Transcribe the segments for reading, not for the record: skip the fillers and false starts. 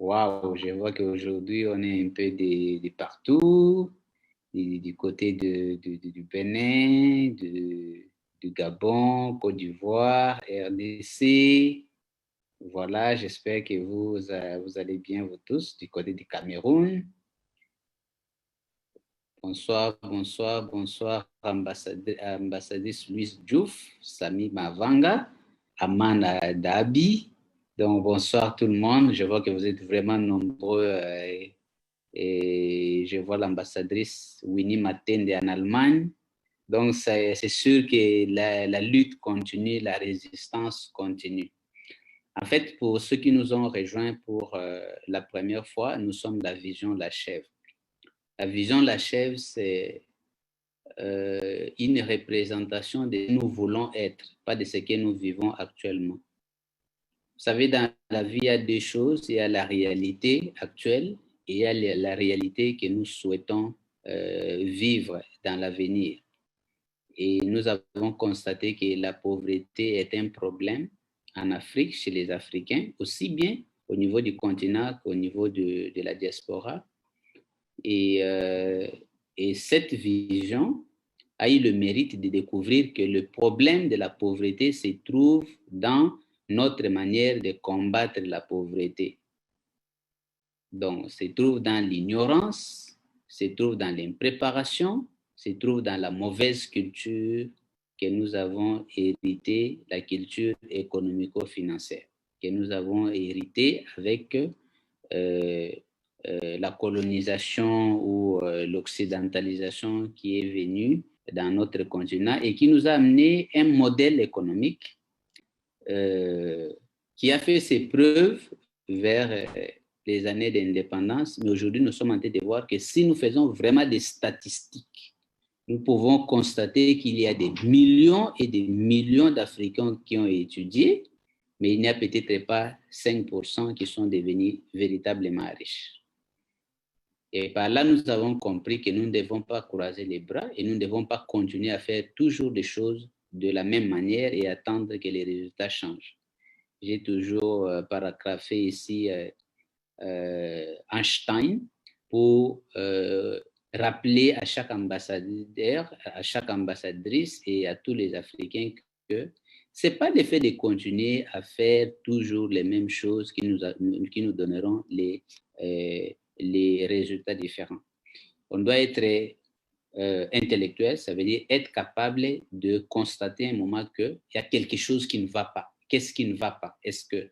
Waouh, je vois qu'aujourd'hui, on est un peu de partout, du côté du Bénin, du Gabon, Côte d'Ivoire, RDC. Voilà, j'espère que vous allez bien, vous tous, du côté du Cameroun. Bonsoir, bonsoir, bonsoir, ambassadrice Louise Diouf, Sami Mavanga, Amanda Dabi. Donc, bonsoir tout le monde. Je vois que vous êtes vraiment nombreux. Et je vois l'ambassadrice Winnie Matende en Allemagne. Donc, c'est sûr que la lutte continue, la résistance continue. En fait, pour ceux qui nous ont rejoints pour la première fois, nous sommes la Vision L'Achève. La Vision L'Achève, c'est une représentation de ce que nous voulons être, pas de ce que nous vivons actuellement. Vous savez, dans la vie, il y a deux choses. Il y a la réalité actuelle et il y a la réalité que nous souhaitons vivre dans l'avenir. Et nous avons constaté que la pauvreté est un problème en Afrique, chez les Africains, aussi bien au niveau du continent qu'au niveau de la diaspora. Et cette vision a eu le mérite de découvrir que le problème de la pauvreté se trouve dans notre manière de combattre la pauvreté. Donc, se trouve dans l'ignorance, se trouve dans l'impréparation, se trouve dans la mauvaise culture que nous avons héritée, la culture économico-financière, que nous avons héritée avec la colonisation ou l'occidentalisation qui est venue dans notre continent et qui nous a amené un modèle économique qui a fait ses preuves vers les années d'indépendance. Mais aujourd'hui, nous sommes en train de voir que si nous faisons vraiment des statistiques, nous pouvons constater qu'il y a des millions et des millions d'Africains qui ont étudié, mais il n'y a peut-être pas 5% qui sont devenus véritablement riches. Et par là, nous avons compris que nous ne devons pas croiser les bras et nous ne devons pas continuer à faire toujours des choses de la même manière et attendre que les résultats changent. J'ai toujours paragraphe ici Einstein pour rappeler à chaque ambassadeur, à chaque ambassadrice et à tous les Africains que ce n'est pas le fait de continuer à faire toujours les mêmes choses qui nous donneront les résultats différents. On doit être intellectuel, ça veut dire être capable de constater un moment qu'il y a quelque chose qui ne va pas. Qu'est-ce qui ne va pas? Est-ce que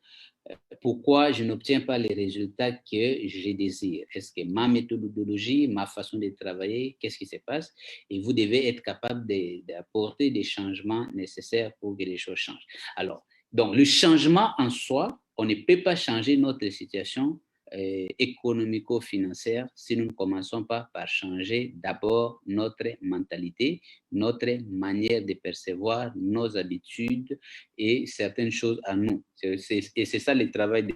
pourquoi je n'obtiens pas les résultats que je désire? Est-ce que ma méthodologie, ma façon de travailler, qu'est-ce qui se passe? Et vous devez être capable d'apporter des changements nécessaires pour que les choses changent. Alors, donc, le changement en soi, on ne peut pas changer notre situation économico-financière si nous ne commençons pas par changer d'abord notre mentalité, notre manière de percevoir, nos habitudes et certaines choses à nous. Et c'est ça le travail de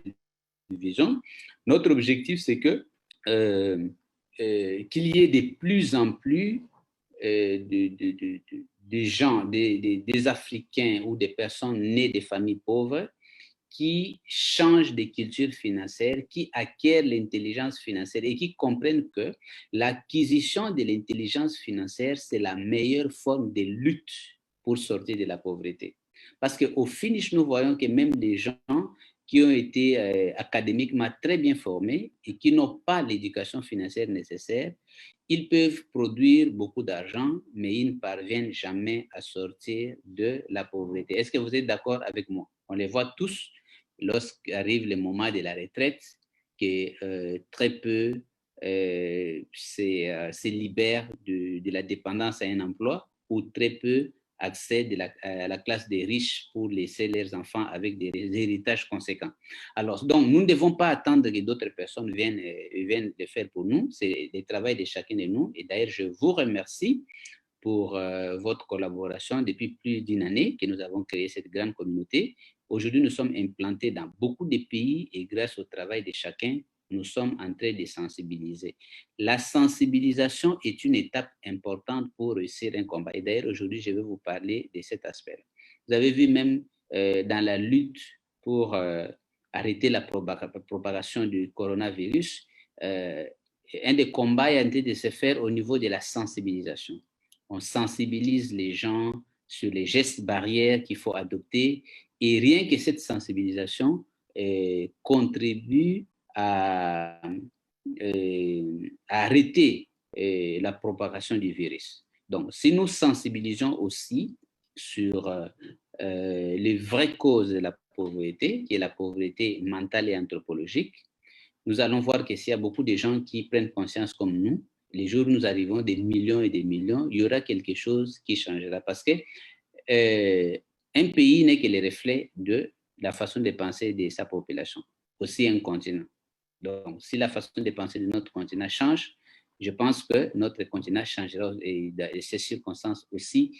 vision. Notre objectif, c'est que qu'il y ait de plus en plus des gens, des Africains ou des personnes nées de familles pauvres qui changent de culture financière, qui acquièrent l'intelligence financière et qui comprennent que l'acquisition de l'intelligence financière, c'est la meilleure forme de lutte pour sortir de la pauvreté. Parce qu'au finish, nous voyons que même les gens qui ont été académiquement très bien formés et qui n'ont pas l'éducation financière nécessaire, ils peuvent produire beaucoup d'argent, mais ils ne parviennent jamais à sortir de la pauvreté. Est-ce que vous êtes d'accord avec moi? On les voit tous lorsqu'arrive le moment de la retraite, que très peu se libèrent de la dépendance à un emploi ou très peu accèdent à la classe des riches pour laisser leurs enfants avec des héritages conséquents. Alors, donc, nous ne devons pas attendre que d'autres personnes viennent le faire pour nous. C'est le travail de chacun de nous. Et d'ailleurs, je vous remercie pour votre collaboration depuis plus d'une année que nous avons créé cette grande communauté Aujourd'hui, nous sommes implantés dans beaucoup de pays et grâce au travail de chacun, nous sommes en train de sensibiliser. La sensibilisation est une étape importante pour réussir un combat. Et d'ailleurs, aujourd'hui, je vais vous parler de cet aspect. Vous avez vu même dans la lutte pour arrêter la propagation du coronavirus, un des combats est en train de se faire au niveau de la sensibilisation. On sensibilise les gens sur les gestes barrières qu'il faut adopter et rien que cette sensibilisation contribue à arrêter la propagation du virus. Donc, si nous sensibilisons aussi sur les vraies causes de la pauvreté, qui est la pauvreté mentale et anthropologique, nous allons voir que s'il y a beaucoup de gens qui prennent conscience comme nous, les jours où nous arrivons des millions et des millions, il y aura quelque chose qui changera. Parce que un pays n'est que le reflet de la façon de penser de sa population, aussi un continent. Donc, si la façon de penser de notre continent change, je pense que notre continent changera et ces circonstances aussi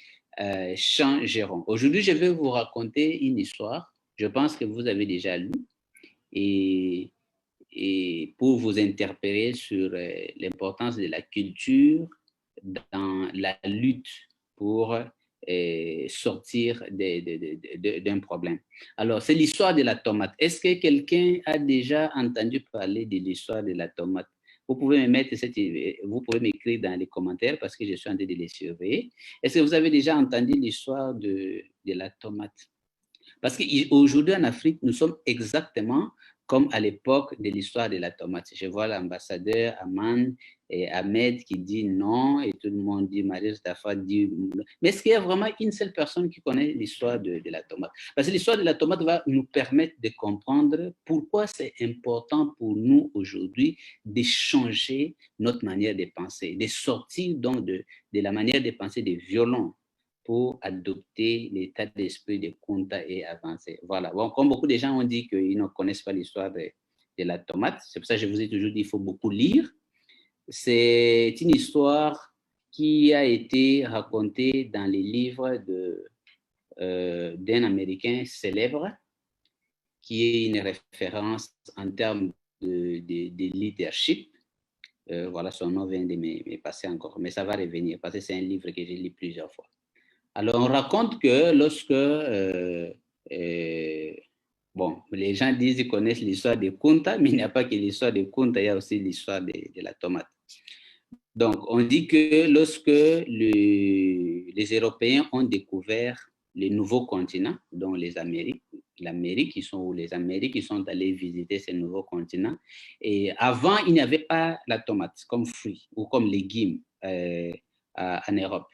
changeront. Aujourd'hui, je vais vous raconter une histoire. Je pense que vous avez déjà lu et pour vous interpeller sur l'importance de la culture dans la lutte pour sortir d'un problème. Alors, c'est l'histoire de la tomate. Est-ce que quelqu'un a déjà entendu parler de l'histoire de la tomate? Vous pouvez vous pouvez m'écrire dans les commentaires parce que je suis en train de les surveiller. Est-ce que vous avez déjà entendu l'histoire de la tomate? Parce qu'aujourd'hui en Afrique, nous sommes exactement comme à l'époque de l'histoire de la tomate. Je vois l'ambassadeur Aman et Ahmed qui dit non, et tout le monde dit, Marie Stafa dit... Mais est-ce qu'il y a vraiment une seule personne qui connaît l'histoire de la tomate? Parce que l'histoire de la tomate va nous permettre de comprendre pourquoi c'est important pour nous aujourd'hui de changer notre manière de penser, de sortir donc de la manière de penser des violents pour adopter l'état d'esprit de Kunta et avancer. Voilà. Bon, comme beaucoup de gens ont dit qu'ils ne connaissent pas l'histoire de la tomate, c'est pour ça que je vous ai toujours dit qu'il faut beaucoup lire. C'est une histoire qui a été racontée dans les livres d'un Américain célèbre, qui est une référence en termes de leadership. Voilà, son nom vient de me passer encore, mais ça va revenir parce que c'est un livre que j'ai lu plusieurs fois. Alors, on raconte que lorsque, bon, les gens disent qu'ils connaissent l'histoire de Kunta, mais il n'y a pas que l'histoire de Kunta, il y a aussi l'histoire de la tomate. Donc, on dit que lorsque les Européens ont découvert les nouveaux continents, dont les Amériques, l'Amérique, les Amériques qui sont allés visiter ces nouveaux continents, et avant, il n'y avait pas la tomate comme fruit ou comme légume en Europe.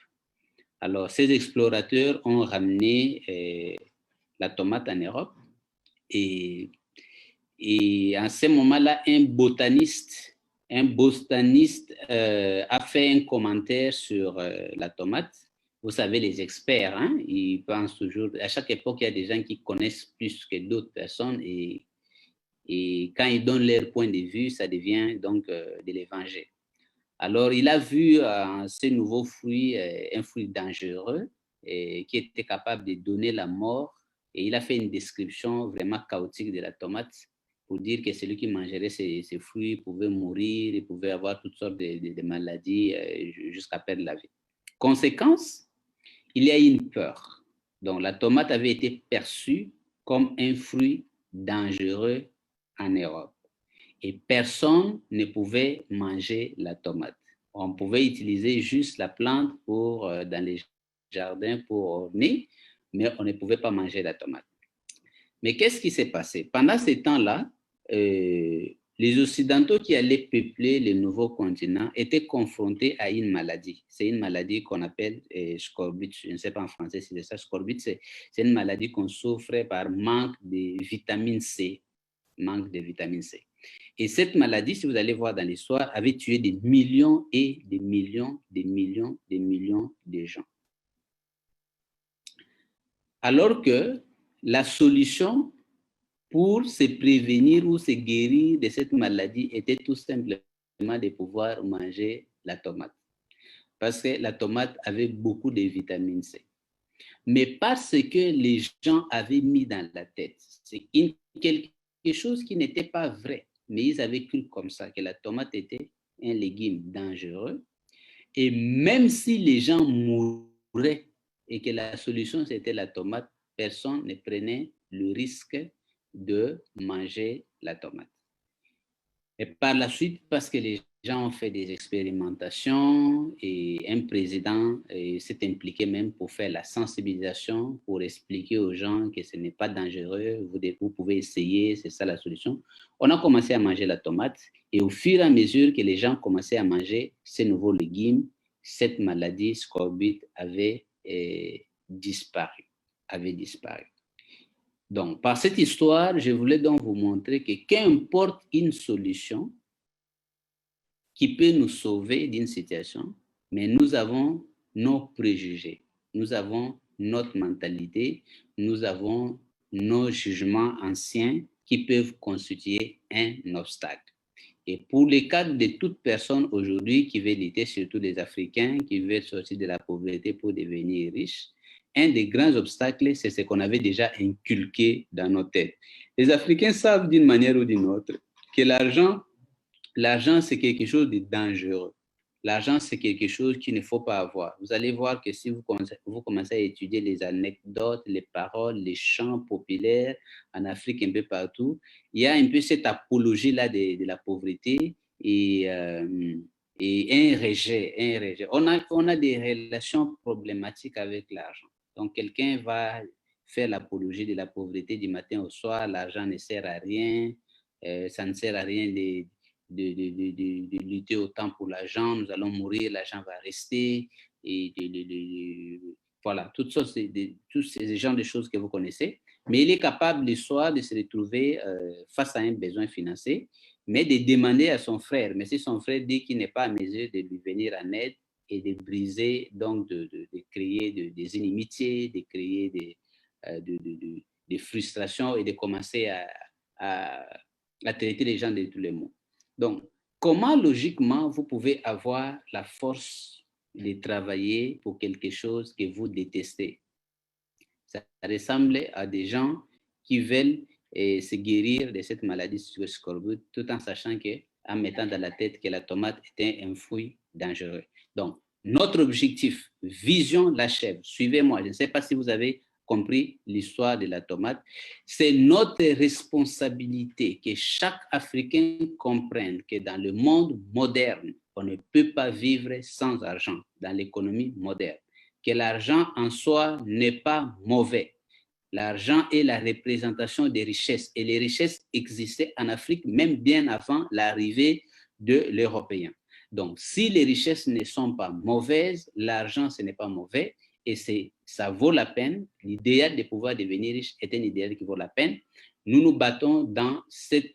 Alors, ces explorateurs ont ramené la tomate en Europe et en ce moment-là, un botaniste a fait un commentaire sur la tomate. Vous savez, les experts, hein, ils pensent toujours, à chaque époque, il y a des gens qui connaissent plus que d'autres personnes et quand ils donnent leur point de vue, ça devient donc de l'évangile. Alors, il a vu ce nouveau fruit, un fruit dangereux qui était capable de donner la mort. Et il a fait une description vraiment chaotique de la tomate pour dire que celui qui mangerait ces fruits pouvait mourir, il pouvait avoir toutes sortes de maladies jusqu'à perdre la vie. Conséquence, il y a une peur. Donc, la tomate avait été perçue comme un fruit dangereux en Europe. Et personne ne pouvait manger la tomate. On pouvait utiliser juste la plante dans les jardins pour orner, mais on ne pouvait pas manger la tomate. Mais qu'est-ce qui s'est passé? Pendant ces temps-là, les Occidentaux qui allaient peupler les nouveaux continents étaient confrontés à une maladie. C'est une maladie qu'on appelle scorbut. Je ne sais pas en français si c'est ça. Scorbut, c'est une maladie qu'on souffre par manque de vitamine C. Manque de vitamine C. Et cette maladie, si vous allez voir dans l'histoire, avait tué des millions et des millions, des millions, des millions de gens. Alors que la solution pour se prévenir ou se guérir de cette maladie était tout simplement de pouvoir manger la tomate. Parce que la tomate avait beaucoup de vitamine C. Mais parce que les gens avaient mis dans la tête, c'est quelque chose qui n'était pas vrai, mais ils avaient cru comme ça, que la tomate était un légume dangereux. Et même si les gens mouraient et que la solution c'était la tomate, personne ne prenait le risque de manger la tomate. Et par la suite, parce que les gens ont fait des expérimentations et un président s'est impliqué même pour faire la sensibilisation, pour expliquer aux gens que ce n'est pas dangereux, vous pouvez essayer, c'est ça la solution. On a commencé à manger la tomate et au fur et à mesure que les gens commençaient à manger ces nouveaux légumes, cette maladie scorbut avait disparu, avait disparu. Donc, par cette histoire, je voulais donc vous montrer que qu'importe une solution qui peut nous sauver d'une situation, mais nous avons nos préjugés, nous avons notre mentalité, nous avons nos jugements anciens qui peuvent constituer un obstacle. Et pour les cas de toute personne aujourd'hui qui veut lutter, surtout les Africains qui veulent sortir de la pauvreté pour devenir riches, un des grands obstacles, c'est ce qu'on avait déjà inculqué dans nos têtes. Les Africains savent d'une manière ou d'une autre que l'argent, c'est quelque chose de dangereux. L'argent, c'est quelque chose qu'il ne faut pas avoir. Vous allez voir que si vous commencez à étudier les anecdotes, les paroles, les chants populaires en Afrique, un peu partout, il y a un peu cette apologie-là de la pauvreté et un rejet. On a des relations problématiques avec l'argent. Donc, quelqu'un va faire l'apologie de la pauvreté du matin au soir, l'argent ne sert à rien, ça ne sert à rien de lutter autant pour l'argent, nous allons mourir, l'argent va rester, et voilà, toutes sortes tous ces genres de choses que vous connaissez. Mais il est capable le soir de se retrouver face à un besoin financier, mais de demander à son frère. Mais si son frère dit qu'il n'est pas à mesure de lui venir en aide et de briser, donc de créer des inimitiés, de créer des frustrations et de commencer à traiter les gens de tous les mots. Donc, comment logiquement vous pouvez avoir la force de travailler pour quelque chose que vous détestez? Ça ressemble à des gens qui veulent se guérir de cette maladie sur scorbut tout en sachant que, en mettant dans la tête que la tomate était un fruit dangereux. Donc, notre objectif, vision la chèvre, suivez-moi, je ne sais pas si vous avez compris l'histoire de la tomate, c'est notre responsabilité que chaque Africain comprenne que dans le monde moderne, on ne peut pas vivre sans argent dans l'économie moderne, que l'argent en soi n'est pas mauvais. L'argent est la représentation des richesses et les richesses existaient en Afrique même bien avant l'arrivée de l'Européen. Donc, si les richesses ne sont pas mauvaises, l'argent, ce n'est pas mauvais et ça vaut la peine. L'idéal de pouvoir devenir riche est un idéal qui vaut la peine. Nous nous battons dans cette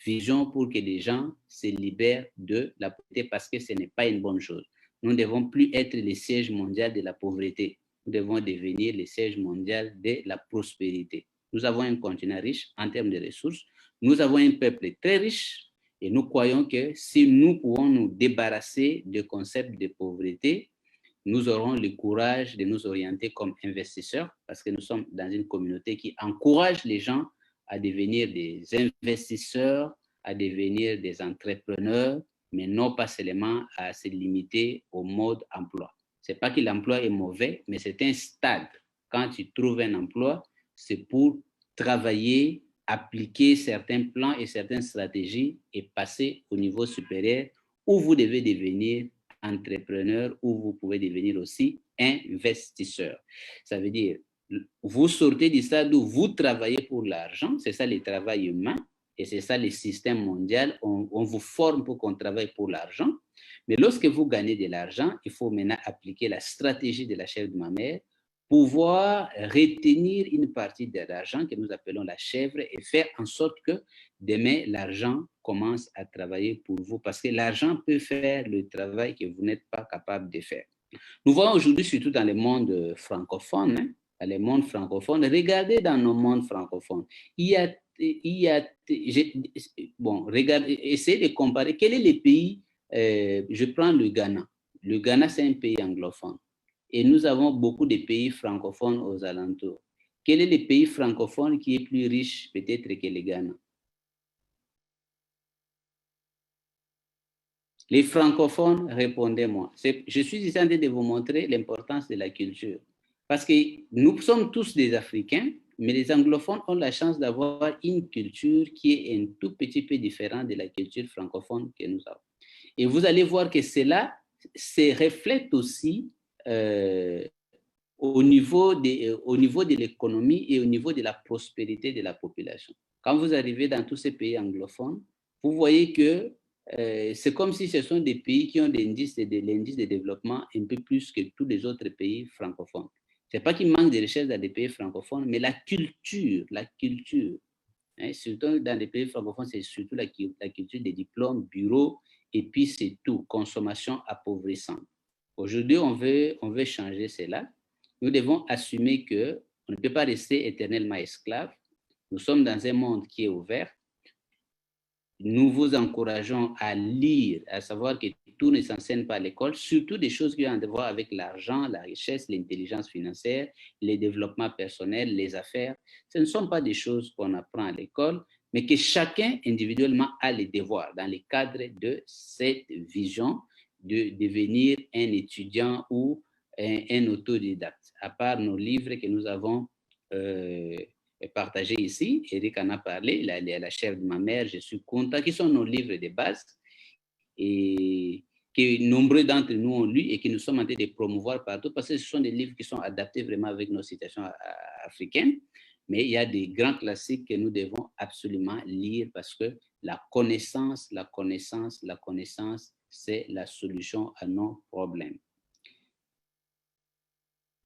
vision pour que les gens se libèrent de la pauvreté parce que ce n'est pas une bonne chose. Nous ne devons plus être le siège mondial de la pauvreté. Nous devons devenir le siège mondial de la prospérité. Nous avons un continent riche en termes de ressources. Nous avons un peuple très riche et nous croyons que si nous pouvons nous débarrasser du concept de pauvreté, nous aurons le courage de nous orienter comme investisseurs parce que nous sommes dans une communauté qui encourage les gens à devenir des investisseurs, à devenir des entrepreneurs, mais non pas seulement à se limiter au mode emploi. Ce n'est pas que l'emploi est mauvais, mais c'est un stade. Quand tu trouves un emploi, c'est pour travailler, appliquer certains plans et certaines stratégies et passer au niveau supérieur où vous devez devenir entrepreneur, où vous pouvez devenir aussi investisseur. Ça veut dire, vous sortez du stade où vous travaillez pour l'argent, c'est ça le travail humain, et c'est ça le système mondial, on vous forme pour qu'on travaille pour l'argent, mais lorsque vous gagnez de l'argent, il faut maintenant appliquer la stratégie de la chèvre de ma mère, pouvoir retenir une partie de l'argent que nous appelons la chèvre et faire en sorte que demain, l'argent commence à travailler pour vous parce que l'argent peut faire le travail que vous n'êtes pas capable de faire. Nous voyons aujourd'hui, surtout dans le monde francophone, dans les mondes francophones, regardez dans nos mondes francophones, essayez de comparer quel est le pays, je prends le Ghana. Le Ghana, c'est un pays anglophone. et nous avons beaucoup de pays francophones aux alentours. Quel est le pays francophone qui est plus riche peut-être que le Ghana? Les francophones, répondez-moi. Je suis ici en train de vous montrer l'importance de la culture. Parce que nous sommes tous des Africains, mais les anglophones ont la chance d'avoir une culture qui est un tout petit peu différente de la culture francophone que nous avons. Et vous allez voir que cela se reflète aussi au niveau de l'économie et au niveau de la prospérité de la population. Quand vous arrivez dans tous ces pays anglophones, vous voyez que c'est comme si ce sont des pays qui ont l'indice de développement un peu plus que tous les autres pays francophones. Ce n'est pas qu'il manque de richesses dans les pays francophones, mais la culture, hein, surtout dans les pays francophones, c'est surtout la culture des diplômes, bureaux, et puis c'est tout, consommation appauvrissante. Aujourd'hui, on veut changer cela. Nous devons assumer qu'on ne peut pas rester éternellement esclaves. Nous sommes dans un monde qui est ouvert. Nous vous encourageons à lire, à savoir que tout ne s'enseigne pas à l'école, surtout des choses qui ont à voir avec l'argent, la richesse, l'intelligence financière, les développements personnels, les affaires. Ce ne sont pas des choses qu'on apprend à l'école, mais que chacun individuellement a les devoirs dans le cadre de cette vision de devenir un étudiant ou un autodidacte. À part nos livres que nous avons partagé ici, Eric en a parlé, la chef de ma mère, je suis content, qui sont nos livres de base et que nombreux d'entre nous ont lu et que nous sommes en train de promouvoir partout parce que ce sont des livres qui sont adaptés vraiment avec nos situations africaines. Mais il y a des grands classiques que nous devons absolument lire parce que la connaissance, c'est la solution à nos problèmes.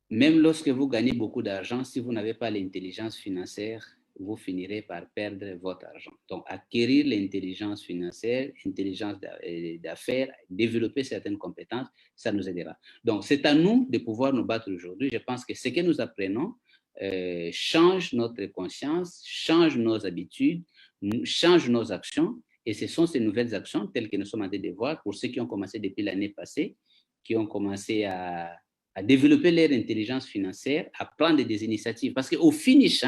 Même lorsque vous gagnez beaucoup d'argent, si vous n'avez pas l'intelligence financière, vous finirez par perdre votre argent. Donc, acquérir l'intelligence financière, l'intelligence d'affaires, développer certaines compétences, ça nous aidera. Donc, c'est à nous de pouvoir nous battre aujourd'hui. Je pense que ce que nous apprenons change notre conscience, change nos habitudes, change nos actions. Et ce sont ces nouvelles actions, telles que nous sommes en train de voir, pour ceux qui ont commencé depuis l'année passée, qui ont commencé à développer leur intelligence financière, à prendre des initiatives. Parce qu'au finish,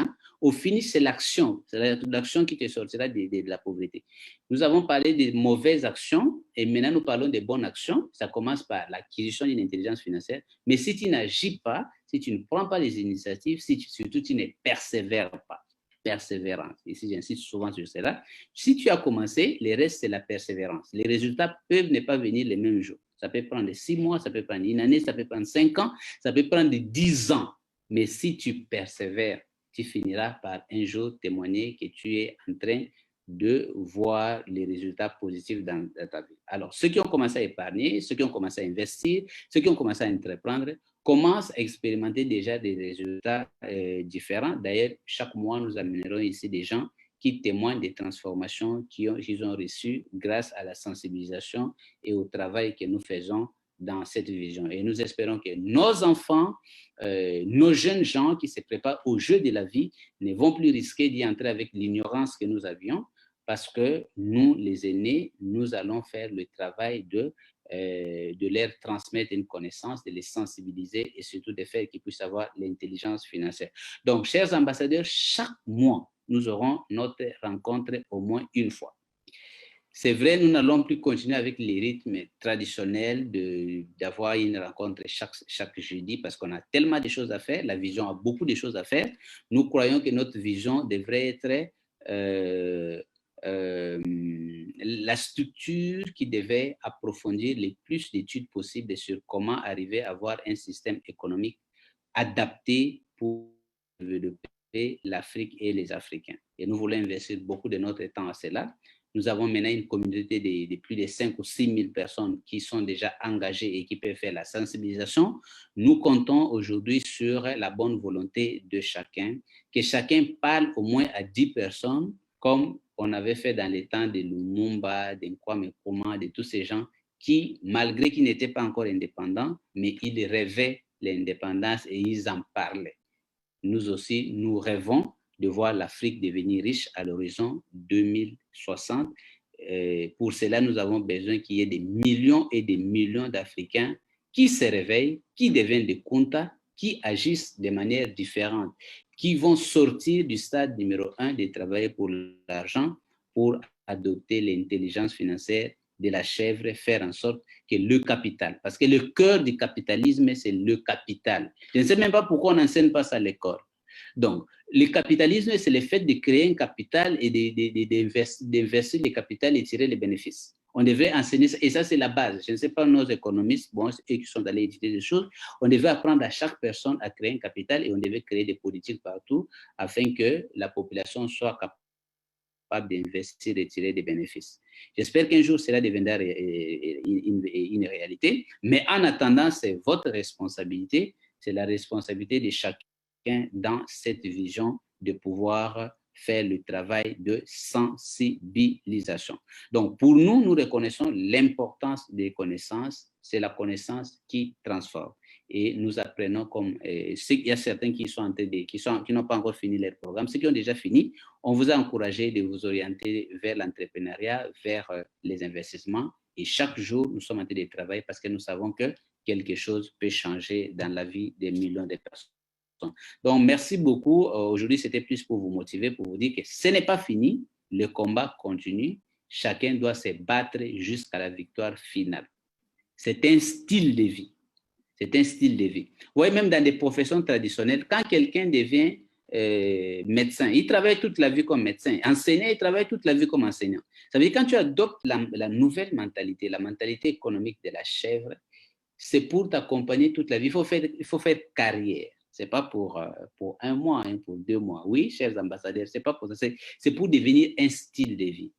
c'est l'action. C'est l'action qui te sortira de la pauvreté. Nous avons parlé des mauvaises actions et maintenant nous parlons des bonnes actions. Ça commence par l'acquisition d'une intelligence financière. Mais si tu n'agis pas, si tu ne prends pas les initiatives, surtout tu ne persévères pas. Persévérance. Ici, j'insiste souvent sur cela. Si tu as commencé, le reste, c'est la persévérance. Les résultats peuvent ne pas venir les mêmes jours. Ça peut prendre 6 mois, ça peut prendre une année, ça peut prendre 5 ans, ça peut prendre 10 ans. Mais si tu persévères, tu finiras par un jour témoigner que tu es en train de voir les résultats positifs dans ta vie. Alors, ceux qui ont commencé à épargner, ceux qui ont commencé à investir, ceux qui ont commencé à entreprendre, commencent à expérimenter déjà des résultats différents. D'ailleurs, chaque mois, nous amènerons ici des gens qui témoignent des transformations qu'ils ont reçues grâce à la sensibilisation et au travail que nous faisons dans cette vision. Et nous espérons que nos enfants, nos jeunes gens qui se préparent au jeu de la vie ne vont plus risquer d'y entrer avec l'ignorance que nous avions parce que nous, les aînés, nous allons faire le travail de leur transmettre une connaissance, de les sensibiliser et surtout de faire qu'ils puissent avoir l'intelligence financière. Donc, chers ambassadeurs, chaque mois, nous aurons notre rencontre au moins une fois. C'est vrai, nous n'allons plus continuer avec les rythmes traditionnels d'avoir une rencontre chaque jeudi parce qu'on a tellement de choses à faire. La vision a beaucoup de choses à faire. Nous croyons que notre vision devrait être la structure qui devait approfondir le plus d'études possibles sur comment arriver à avoir un système économique adapté pour développer l'Afrique et les Africains. Et nous voulons investir beaucoup de notre temps à cela. Nous avons maintenant une communauté de plus de 5 ou 6 000 personnes qui sont déjà engagées et qui peuvent faire la sensibilisation. Nous comptons aujourd'hui sur la bonne volonté de chacun, que chacun parle au moins à 10 personnes, comme on avait fait dans les temps de Lumumba, de Kwame Nkrumah, de tous ces gens qui, malgré qu'ils n'étaient pas encore indépendants, mais ils rêvaient l'indépendance et ils en parlaient. Nous aussi, nous rêvons de voir l'Afrique devenir riche à l'horizon 2060. Pour cela, nous avons besoin qu'il y ait des millions et des millions d'Africains qui se réveillent, qui deviennent des comptables, qui agissent de manière différente, qui vont sortir du stade numéro 1 de travailler pour l'argent, pour adopter l'intelligence financière de la chèvre, faire en sorte que le capital, parce que le cœur du capitalisme, c'est le capital. Je ne sais même pas pourquoi on n'enseigne pas ça à l'école. Donc, le capitalisme, c'est le fait de créer un capital et d'investir le capital et tirer les bénéfices. On devrait enseigner ça, et ça, c'est la base. Je ne sais pas, nos économistes, bon, eux qui sont allés étudier des choses, on devait apprendre à chaque personne à créer un capital et on devait créer des politiques partout afin que la population soit capable d'investir et tirer des bénéfices. J'espère qu'un jour, cela deviendra une réalité, mais en attendant, c'est votre responsabilité, c'est la responsabilité de chacun dans cette vision de pouvoir faire le travail de sensibilisation. Donc, pour nous, nous reconnaissons l'importance des connaissances. C'est la connaissance qui transforme. Et nous apprenons comme il y a certains qui sont en train qui n'ont pas encore fini leur programme, ceux qui ont déjà fini, on vous a encouragé de vous orienter vers l'entrepreneuriat, vers les investissements. Et chaque jour, nous sommes en train de travailler parce que nous savons que quelque chose peut changer dans la vie des millions de personnes. Donc, merci beaucoup. Aujourd'hui, c'était plus pour vous motiver, pour vous dire que ce n'est pas fini. Le combat continue. Chacun doit se battre jusqu'à la victoire finale. C'est un style de vie. C'est un style de vie. Vous voyez, même dans des professions traditionnelles, quand quelqu'un devient médecin, il travaille toute la vie comme médecin. Enseignant, il travaille toute la vie comme enseignant. Ça veut dire que quand tu adoptes la nouvelle mentalité, la mentalité économique de la chèvre, c'est pour t'accompagner toute la vie. Il faut faire carrière. Ce n'est pas pour un mois, hein, pour 2 mois. Oui, chers ambassadeurs, ce n'est pas pour ça. C'est pour devenir un style de vie.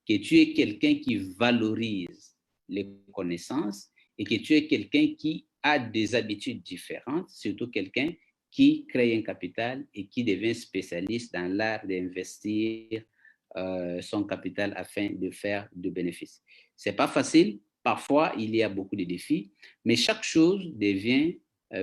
Que tu es quelqu'un qui valorise les connaissances et que tu es quelqu'un qui a des habitudes différentes, surtout quelqu'un qui crée un capital et qui devient spécialiste dans l'art d'investir son capital afin de faire du bénéfice. Ce n'est pas facile. Parfois, il y a beaucoup de défis, mais chaque chose devient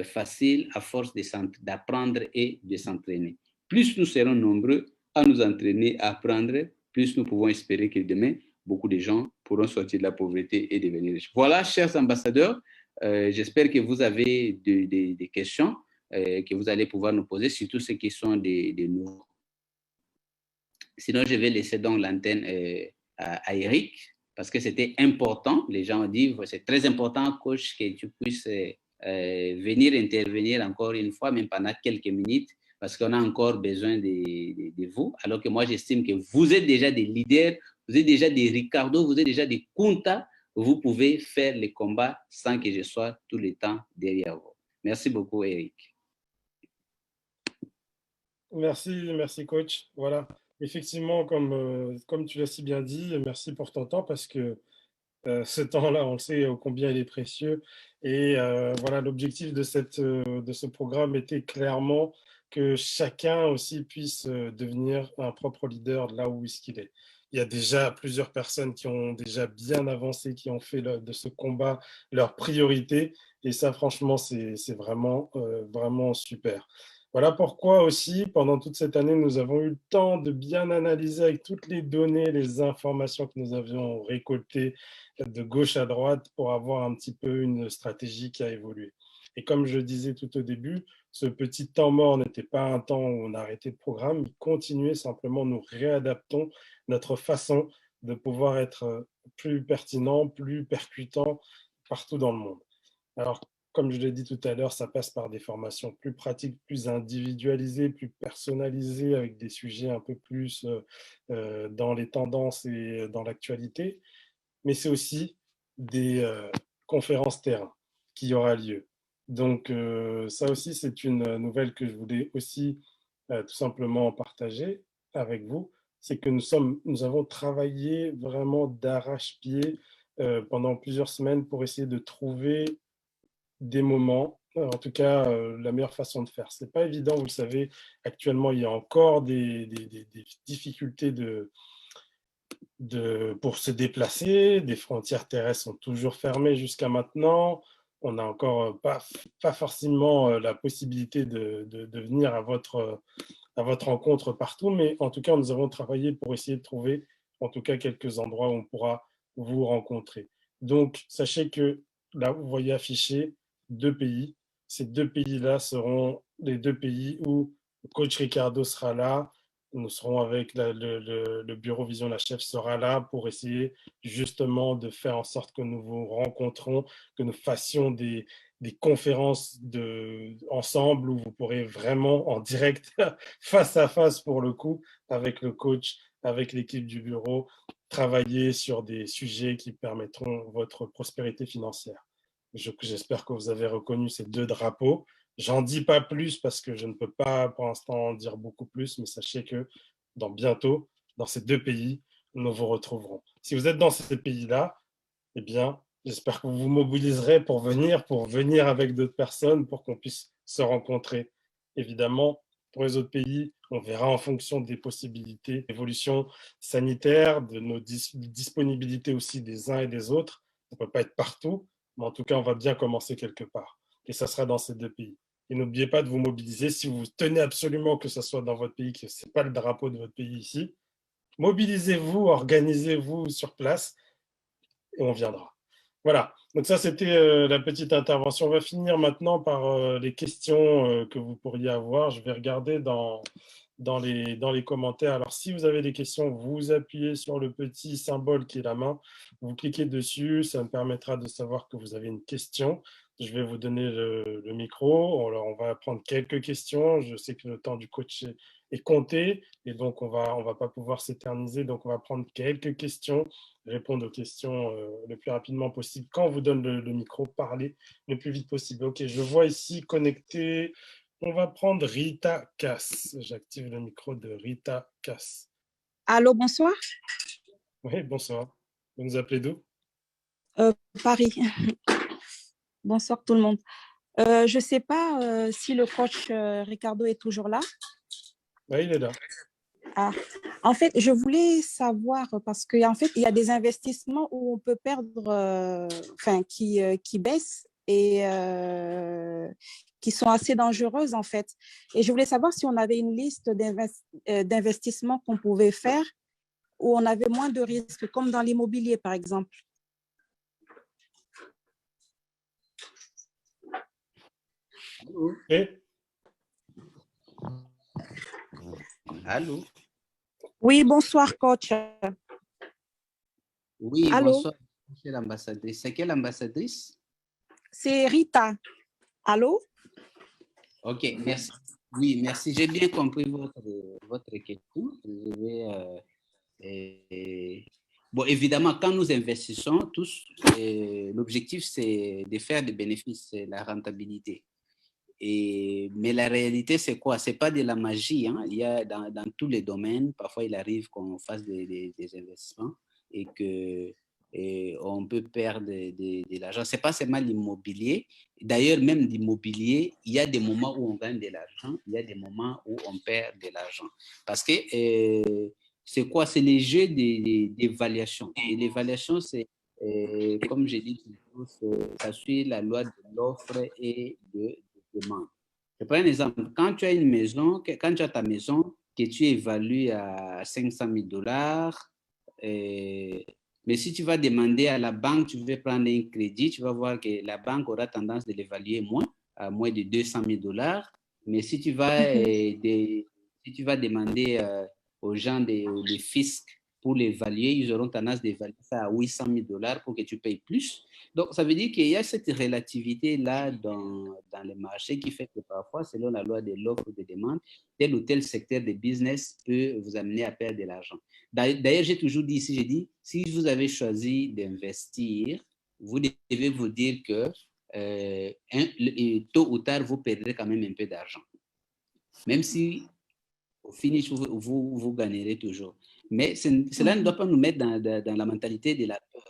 facile à force d'apprendre et de s'entraîner. Plus nous serons nombreux à nous entraîner, à apprendre, plus nous pouvons espérer que demain, beaucoup de gens pourront sortir de la pauvreté et devenir riches. Voilà, chers ambassadeurs, j'espère que vous avez des questions que vous allez pouvoir nous poser, surtout ceux qui sont des nouveaux. Sinon, je vais laisser donc l'antenne à Eric, parce que c'était important. Les gens ont dit, c'est très important, coach, que tu puisses venir intervenir encore une fois, même pendant quelques minutes, parce qu'on a encore besoin de vous. Alors que moi, j'estime que vous êtes déjà des leaders, vous êtes déjà des Ricardo, vous êtes déjà des Kunta. Vous pouvez faire les combats sans que je sois tout le temps derrière vous. Merci beaucoup, Eric. Merci coach. Voilà. Effectivement, comme tu l'as si bien dit, merci pour ton temps parce que ce temps-là, on le sait combien il est précieux. Et voilà, l'objectif de ce programme était clairement que chacun aussi puisse devenir un propre leader là où est-ce qu'il est. Il y a déjà plusieurs personnes qui ont déjà bien avancé, qui ont fait de ce combat leur priorité. Et ça, franchement, c'est vraiment, vraiment super. Voilà pourquoi aussi, pendant toute cette année, nous avons eu le temps de bien analyser avec toutes les données, les informations que nous avions récoltées de gauche à droite pour avoir un petit peu une stratégie qui a évolué. Et comme je disais tout au début, ce petit temps mort n'était pas un temps où on a arrêté le programme, il continuait simplement, nous réadaptons notre façon de pouvoir être plus pertinent, plus percutant partout dans le monde. Alors, comme je l'ai dit tout à l'heure, ça passe par des formations plus pratiques, plus individualisées, plus personnalisées, avec des sujets un peu plus dans les tendances et dans l'actualité. Mais c'est aussi des conférences terrain qui aura lieu. Donc, ça aussi, c'est une nouvelle que je voulais aussi tout simplement partager avec vous. C'est que nous avons travaillé vraiment d'arrache-pied pendant plusieurs semaines pour essayer de trouver des moments, en tout cas la meilleure façon de faire. Ce n'est pas évident, vous le savez, actuellement il y a encore des difficultés pour se déplacer, des frontières terrestres sont toujours fermées jusqu'à maintenant, on n'a encore pas forcément la possibilité de venir à votre rencontre partout, mais en tout cas nous avons travaillé pour essayer de trouver en tout cas quelques endroits où on pourra vous rencontrer. Donc sachez que là vous voyez affiché 2 pays. Ces 2 pays-là seront les 2 pays où coach Ricardo sera là. Nous serons avec le bureau Vision la Chef sera là pour essayer justement de faire en sorte que nous vous rencontrons, que nous fassions des conférences ensemble où vous pourrez vraiment en direct, face à face pour le coup, avec le coach, avec l'équipe du bureau, travailler sur des sujets qui permettront votre prospérité financière. J'espère que vous avez reconnu ces 2 drapeaux. J'en dis pas plus parce que je ne peux pas pour l'instant en dire beaucoup plus, mais sachez que bientôt, dans ces 2 pays, nous vous retrouverons. Si vous êtes dans ces pays-là, eh bien, j'espère que vous vous mobiliserez pour venir avec d'autres personnes pour qu'on puisse se rencontrer. Évidemment, pour les autres pays, on verra en fonction des possibilités d'évolution sanitaire, de nos disponibilités aussi des uns et des autres. On ne peut pas être partout, mais en tout cas, on va bien commencer quelque part. Et ça sera dans ces 2 pays. Et n'oubliez pas de vous mobiliser. Si vous tenez absolument que ce soit dans votre pays, que ce n'est pas le drapeau de votre pays ici, mobilisez-vous, organisez-vous sur place et on viendra. Voilà, donc ça c'était la petite intervention. On va finir maintenant par les questions que vous pourriez avoir. Je vais regarder dans les commentaires. Alors si vous avez des questions, vous appuyez sur le petit symbole qui est la main, vous cliquez dessus, ça me permettra de savoir que vous avez une question. Je vais vous donner le micro. Alors, on va prendre quelques questions. Je sais que le temps du coach est compté et donc on va pas pouvoir s'éterniser. Donc, on va prendre quelques questions, répondre aux questions le plus rapidement possible. Quand on vous donne le micro, parlez le plus vite possible. OK, je vois ici connecté. On va prendre Rita Cass. J'active le micro de Rita Cass. Allô, bonsoir. Oui, bonsoir. Vous nous appelez d'où? Paris. Bonsoir tout le monde. Je ne sais pas si le coach Ricardo est toujours là. Oui, il est là. Ah. En fait, je voulais savoir, parce qu'en fait, il y a des investissements où on peut perdre, qui baissent et qui sont assez dangereuses, en fait. Et je voulais savoir si on avait une liste d'investissements qu'on pouvait faire où on avait moins de risques, comme dans l'immobilier, par exemple. Et Allô? Oui, bonsoir, coach. Oui, Allô? bonsoir, l'ambassadrice. C'est quelle ambassadrice? C'est Rita. Allô? Ok, merci. Oui, merci. J'ai bien compris votre question. Bon, évidemment, quand nous investissons tous, l'objectif, c'est de faire des bénéfices, c'est la rentabilité. Mais la réalité, c'est quoi? Ce n'est pas de la magie. Hein? Il y a dans tous les domaines, parfois il arrive qu'on fasse des investissements et qu'on peut perdre de l'argent. Ce n'est pas seulement l'immobilier. D'ailleurs, même l'immobilier, il y a des moments où on gagne de l'argent, il y a des moments où on perd de l'argent. Parce que c'est quoi? C'est les jeux d'évaluation. Et l'évaluation, c'est, comme j'ai dit, ça suit la loi de l'offre et de demande. Je prends un exemple. Quand tu as une maison, quand tu as ta maison que tu évalues à 500 000 dollars, mais si tu vas demander à la banque, tu veux prendre un crédit, tu vas voir que la banque aura tendance de l'évaluer moins, à moins de 200 000 dollars. Mais si tu vas, si tu vas demander aux gens des fiscs pour l'évaluer, ils auront tendance d'évaluer ça à 800 000 dollars pour que tu payes plus. Donc, ça veut dire qu'il y a cette relativité-là dans les marchés qui fait que parfois, selon la loi de l'offre et de demande, tel ou tel secteur de business peut vous amener à perdre de l'argent. D'ailleurs, j'ai toujours dit ici, j'ai dit, si vous avez choisi d'investir, vous devez vous dire que tôt ou tard, vous perdrez quand même un peu d'argent. Même si au finish, vous gagnerez toujours. Mais cela ne doit pas nous mettre dans la mentalité de la peur.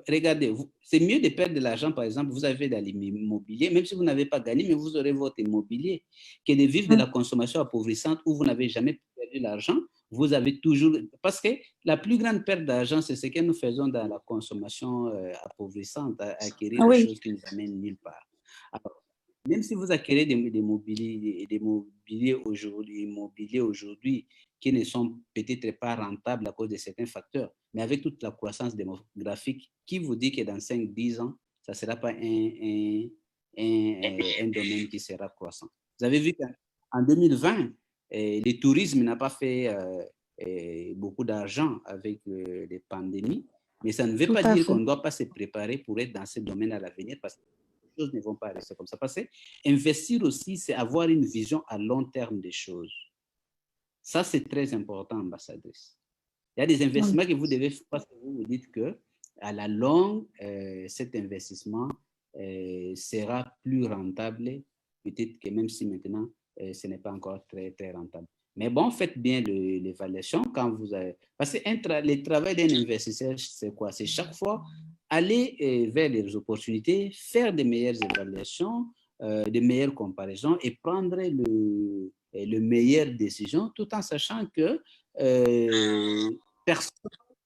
Regardez, c'est mieux de perdre de l'argent, par exemple, vous avez de l'immobilier, même si vous n'avez pas gagné, mais vous aurez votre immobilier, que de vivre de la consommation appauvrissante où vous n'avez jamais perdu l'argent, vous avez toujours... Parce que la plus grande perte d'argent, c'est ce que nous faisons dans la consommation appauvrissante, à acquérir des choses qui nous amènent nulle part. Alors, même si vous acquérez des immobiliers aujourd'hui qui ne sont peut-être pas rentables à cause de certains facteurs, mais avec toute la croissance démographique, qui vous dit que dans 5-10 ans, ça ne sera pas un domaine qui sera croissant. Vous avez vu qu'en 2020, le tourisme n'a pas fait beaucoup d'argent avec les pandémies, mais ça ne veut pas dire qu'on ne doit pas se préparer pour être dans ce domaine à l'avenir parce que les choses ne vont pas rester comme ça. Parce que investir aussi, c'est avoir une vision à long terme des choses. Ça, c'est très important, ambassadrice. Il y a des investissements que vous devez faire parce que vous vous dites qu'à la longue, cet investissement sera plus rentable, peut-être que même si maintenant, ce n'est pas encore très, très rentable. Mais bon, faites bien l'évaluation quand vous avez... Parce que le travail d'un investisseur, c'est quoi? C'est chaque fois aller vers les opportunités, faire de meilleures évaluations, de meilleures comparaisons et prendre le meilleure décision tout en sachant que personne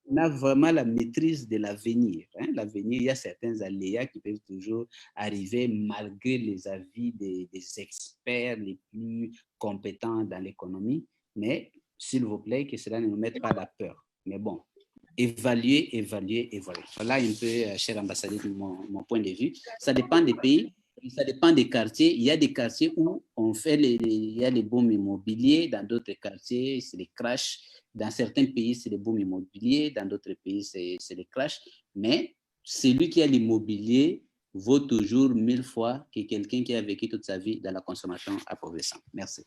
n'a vraiment la maîtrise de l'avenir. Hein. L'avenir, il y a certains aléas qui peuvent toujours arriver malgré les avis des experts les plus compétents dans l'économie. Mais s'il vous plaît, que cela ne nous mette pas la peur. Mais bon, évaluer. Voilà un peu, cher ambassadeur, mon point de vue. Ça dépend des pays. Ça dépend des quartiers. Il y a des quartiers où on fait il y a les booms immobiliers. Dans d'autres quartiers, c'est les crashs. Dans certains pays, c'est les booms immobiliers. Dans d'autres pays, c'est les crashs. Mais celui qui a l'immobilier vaut toujours 1000 fois que quelqu'un qui a vécu toute sa vie dans la consommation appauvrissante. Merci.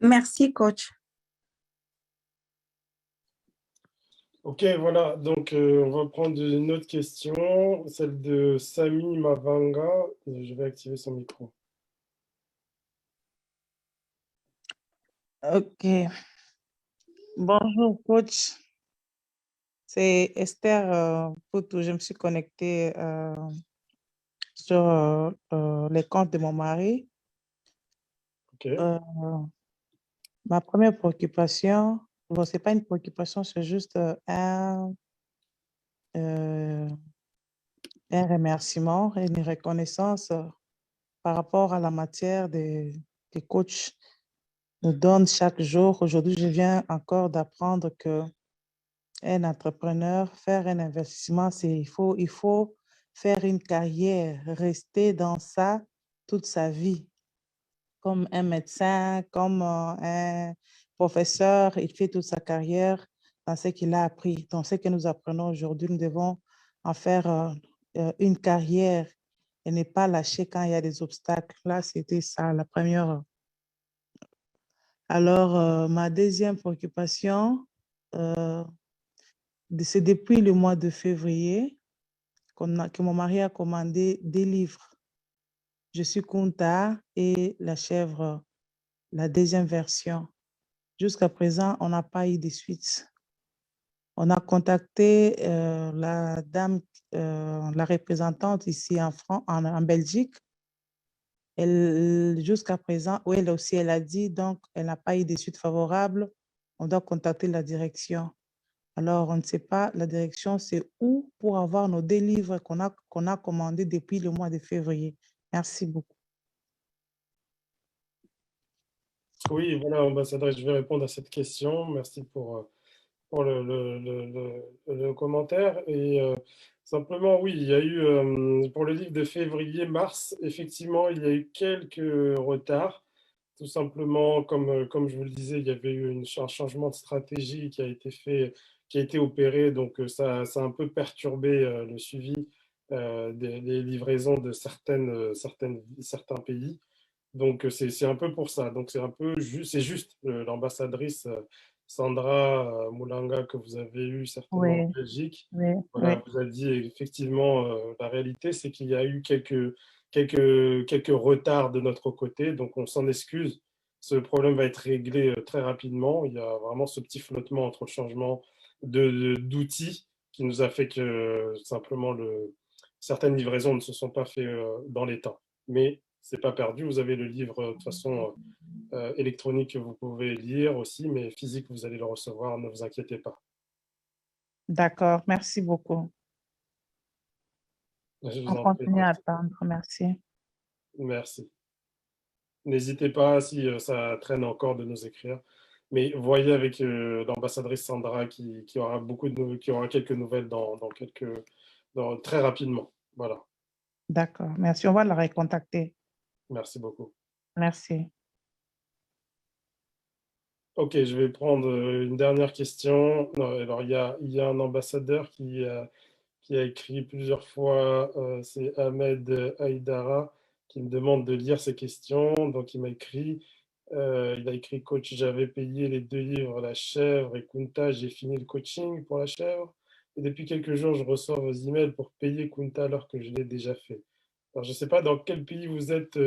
Merci, coach. Ok, voilà. Donc, on va prendre une autre question, celle de Sami Mavanga. Je vais activer son micro. Ok. Bonjour, coach. C'est Esther Poutou. Je me suis connectée sur les comptes de mon mari. Ok. Ma première préoccupation, bon, ce n'est pas une préoccupation, c'est juste un remerciement et une reconnaissance par rapport à la matière des coachs nous donnent chaque jour. Aujourd'hui, je viens encore d'apprendre qu'un entrepreneur, faire un investissement, il faut faire une carrière, rester dans ça toute sa vie. Comme un médecin, comme un professeur, il fait toute sa carrière dans ce qu'il a appris. Dans ce que nous apprenons aujourd'hui, nous devons en faire une carrière et ne pas lâcher quand il y a des obstacles. Là, c'était ça, la première. Alors, ma deuxième préoccupation, c'est depuis le mois de février que mon mari a commandé des livres. Je suis Kunta et la chèvre, la deuxième version. Jusqu'à présent, on n'a pas eu de suite. On a contacté la dame, la représentante ici en Belgique. Jusqu'à présent, oui, elle aussi, elle a dit, donc, elle n'a pas eu de suite favorable. On doit contacter la direction. Alors, on ne sait pas, la direction, c'est où pour avoir nos deux livres qu'on a commandés depuis le mois de février. Merci beaucoup. Oui, voilà, ambassadeur, je vais répondre à cette question. Merci pour le commentaire. Et simplement, oui, il y a eu, pour le livre de février-mars, effectivement, il y a eu quelques retards. Tout simplement, comme je vous le disais, il y avait eu un changement de stratégie qui a été fait, qui a été opéré. Donc, ça a un peu perturbé le suivi des livraisons de certains pays. Donc, c'est un peu pour ça. Donc, c'est juste l'ambassadrice Sandra Moulanga que vous avez eue certainement en Oui, Belgique. oui, Voilà, oui. vous a dit effectivement, la réalité, c'est qu'il y a eu quelques retards de notre côté. Donc, on s'en excuse. Ce problème va être réglé très rapidement. Il y a vraiment ce petit flottement entre le changement d'outils qui nous a fait que simplement certaines livraisons ne se sont pas faites dans les temps. Mais c'est pas perdu. Vous avez le livre de toute façon électronique que vous pouvez lire aussi, mais physique, vous allez le recevoir. Ne vous inquiétez pas. D'accord, merci beaucoup. Je vous On en prie. continue à attendre, merci. Merci. N'hésitez pas si ça traîne encore de nous écrire. Mais voyez avec l'ambassadrice Sandra qui aura qui aura quelques nouvelles très rapidement. Voilà. D'accord, merci. On va la recontacter. Merci beaucoup. Merci. Ok, je vais prendre une dernière question. Non, alors, il y a un ambassadeur qui a écrit plusieurs fois, c'est Ahmed Haïdara, qui me demande de lire ses questions. Donc, il a écrit, Coach, j'avais payé les 2 livres, La Chèvre et Kunta, j'ai fini le coaching pour La Chèvre. Et depuis quelques jours, je reçois vos emails pour payer Kunta alors que je l'ai déjà fait. Alors, je ne sais pas dans quel pays vous êtes,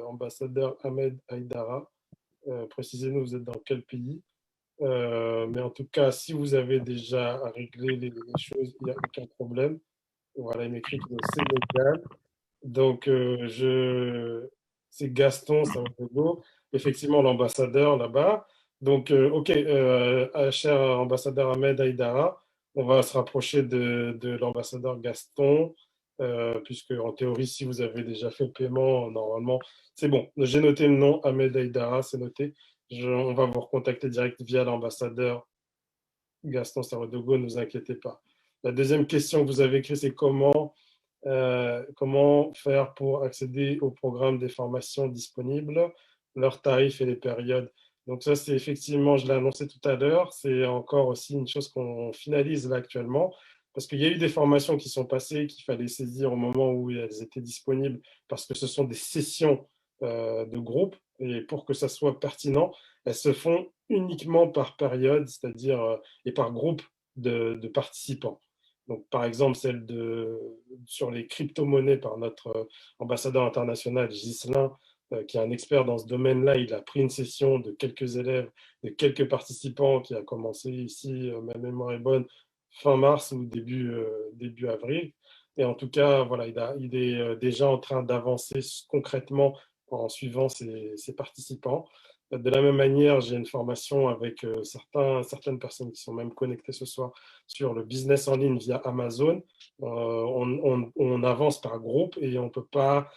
ambassadeur Ahmed Haïdara. Précisez-nous, vous êtes dans quel pays. Mais en tout cas, si vous avez déjà réglé les choses, il n'y a aucun problème. Voilà, il m'écrit qu'il est au Sénégal. Donc, c'est Gaston Saoudego, effectivement l'ambassadeur là-bas. Donc, OK, cher ambassadeur Ahmed Haïdara, on va se rapprocher de l'ambassadeur Gaston, puisque en théorie, si vous avez déjà fait le paiement, normalement, c'est bon. J'ai noté le nom Ahmed Haïdara, c'est noté. On va vous recontacter direct via l'ambassadeur Gaston Saoudego, ne vous inquiétez pas. La deuxième question que vous avez écrite, c'est comment faire pour accéder au programme des formations disponibles, leurs tarifs et les périodes. Donc ça, c'est effectivement, je l'ai annoncé tout à l'heure, c'est encore aussi une chose qu'on finalise là actuellement, parce qu'il y a eu des formations qui sont passées, qu'il fallait saisir au moment où elles étaient disponibles, parce que ce sont des sessions de groupe, et pour que ça soit pertinent, elles se font uniquement par période, c'est-à-dire et par groupe de participants. Donc, par exemple, sur les crypto-monnaies par notre ambassadeur international, Ghislain, qui est un expert dans ce domaine-là. Il a pris une session de quelques élèves, de quelques participants qui a commencé ici, ma mémoire est bonne, fin mars ou début avril. Et en tout cas, voilà, il est déjà en train d'avancer concrètement en suivant ses participants. De la même manière, j'ai une formation avec certaines personnes qui sont même connectées ce soir sur le business en ligne via Amazon. On avance par groupe et on peut pas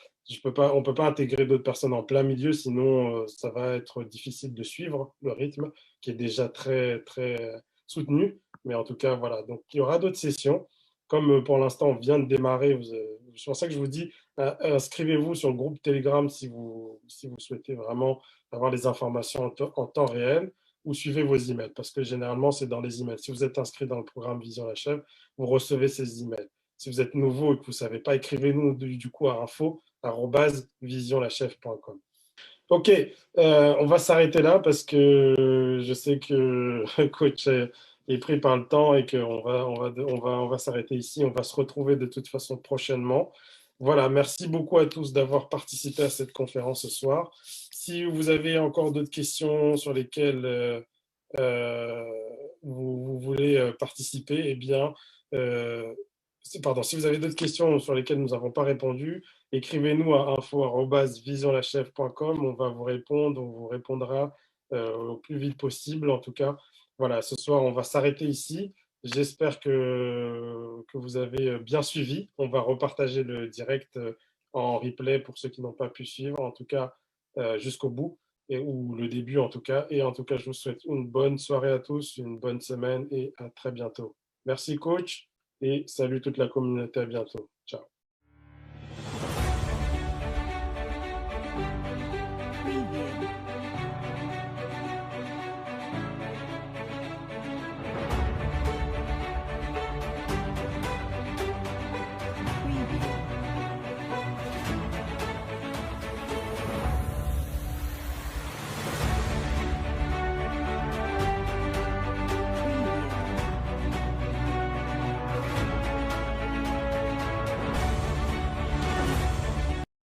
intégrer d'autres personnes en plein milieu, sinon ça va être difficile de suivre le rythme qui est déjà très, très soutenu. Mais en tout cas, voilà. Donc, il y aura d'autres sessions. Comme pour l'instant, on vient de démarrer, c'est pour ça que je vous dis, inscrivez-vous sur le groupe Telegram si vous souhaitez vraiment avoir les informations en temps réel, ou suivez vos emails, parce que généralement, c'est dans les emails. Si vous êtes inscrit dans le programme Vision la Chèvre, vous recevez ces emails. Si vous êtes nouveau et que vous ne savez pas, écrivez-nous du coup à info@visionlachèvre.com. OK, on va s'arrêter là parce que je sais que le coach est pris par le temps et qu'on va s'arrêter ici. On va se retrouver de toute façon prochainement. Voilà, merci beaucoup à tous d'avoir participé à cette conférence ce soir. Si vous avez encore d'autres questions sur lesquelles vous voulez participer, eh bien, si vous avez d'autres questions sur lesquelles nous n'avons pas répondu, écrivez-nous à info@visionlachèvre.com. On va vous répondre, on vous répondra au plus vite possible. En tout cas, voilà, ce soir, on va s'arrêter ici. J'espère que vous avez bien suivi. On va repartager le direct en replay pour ceux qui n'ont pas pu suivre, en tout cas jusqu'au bout, ou le début en tout cas. Et en tout cas, je vous souhaite une bonne soirée à tous, une bonne semaine et à très bientôt. Merci coach et salut toute la communauté, à bientôt. Ciao.